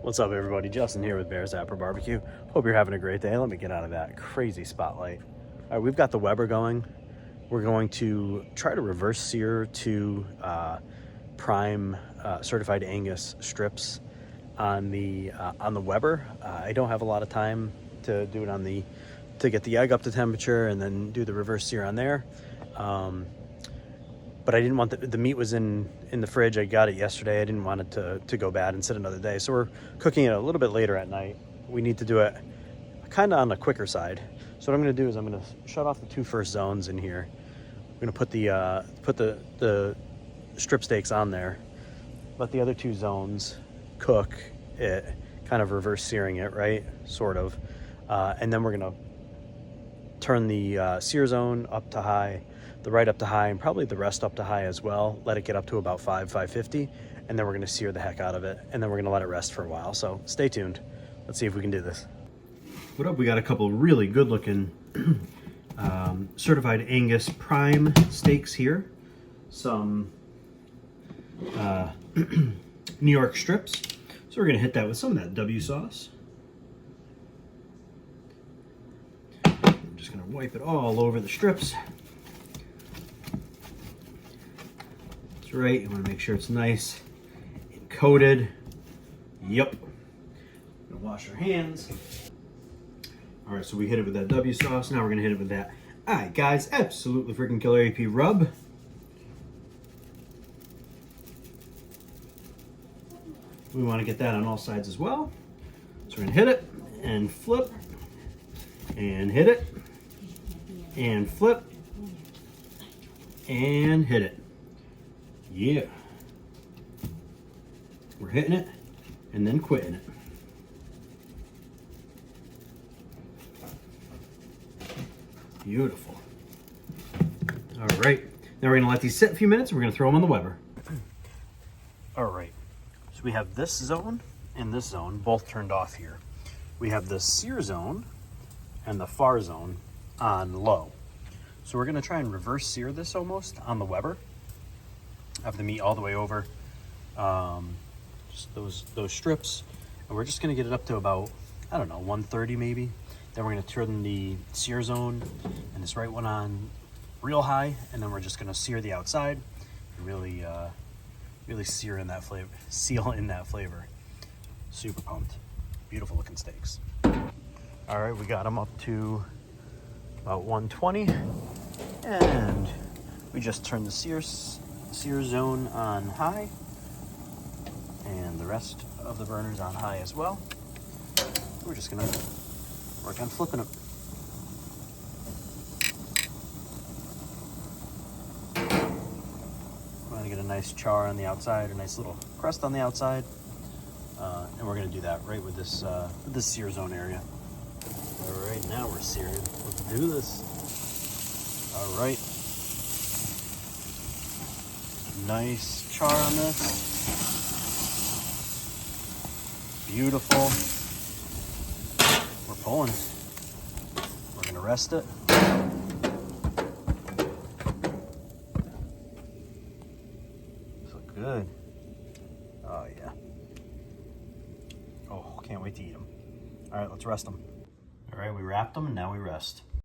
What's up, everybody? Justin here with Bears Apper Barbecue. Hope you're having a great day. Let me get out of that crazy spotlight. All right, we've got the Weber going. We're going to try to reverse sear two prime certified Angus strips on the Weber. I don't have a lot of time to do it to get the egg up to temperature and then do the reverse sear on there. But I didn't want the meat was in the fridge. I got it yesterday. I didn't want it to go bad and sit another day. So we're cooking it a little bit later at night. We need to do it kind of on the quicker side. So what I'm going to do is I'm going to shut off the two first zones in here. I'm going to put the strip steaks on there. Let the other two zones cook it, kind of reverse searing it, right? Sort of. And then we're going to turn the sear zone up to high, the right up to high, and probably the rest up to high as well. Let it get up to about 550, and then we're gonna sear the heck out of it, and then we're gonna let it rest for a while. So stay tuned. Let's see if we can do this. What up? We got a couple really good looking certified Angus prime steaks here. Some New York strips. So we're gonna hit that with some of that W sauce. I'm just gonna wipe it all over the strips. Right, you want to make sure it's nice and coated. Yep. Gonna wash our hands. All right, so we hit it with that W sauce. Now we're gonna hit it with that. All right, guys, absolutely freaking killer AP rub. We want to get that on all sides as well. So we're gonna hit it and flip and hit it and flip and hit it. Yeah, we're hitting it and then quitting it. Beautiful. All right, now we're gonna let these sit a few minutes and we're gonna throw them on the Weber. All right, so we have this zone and this zone both turned off here. We have the sear zone and the far zone on low. So we're gonna try and reverse sear this almost on the Weber. Have the meat all the way over, just those strips, and we're just gonna get it up to about, I don't know, 130 maybe. Then we're gonna turn the sear zone and this right one on real high, and then we're just gonna sear the outside and really sear in that flavor, seal in that flavor. Super pumped. Beautiful looking steaks. All right, we got them up to about 120, and we just turned the sear zone on high and the rest of the burners on high as well. We're just gonna work on flipping them. We're gonna get a nice char on the outside, a nice little crust on the outside, and we're gonna do that right with this sear zone area. All right, now we're searing. Let's do this. All right. Nice char on this. Beautiful. We're pulling. We're gonna rest it. These look good. Oh yeah. Oh, can't wait to eat them. All right, let's rest them. All right, we wrapped them and now we rest.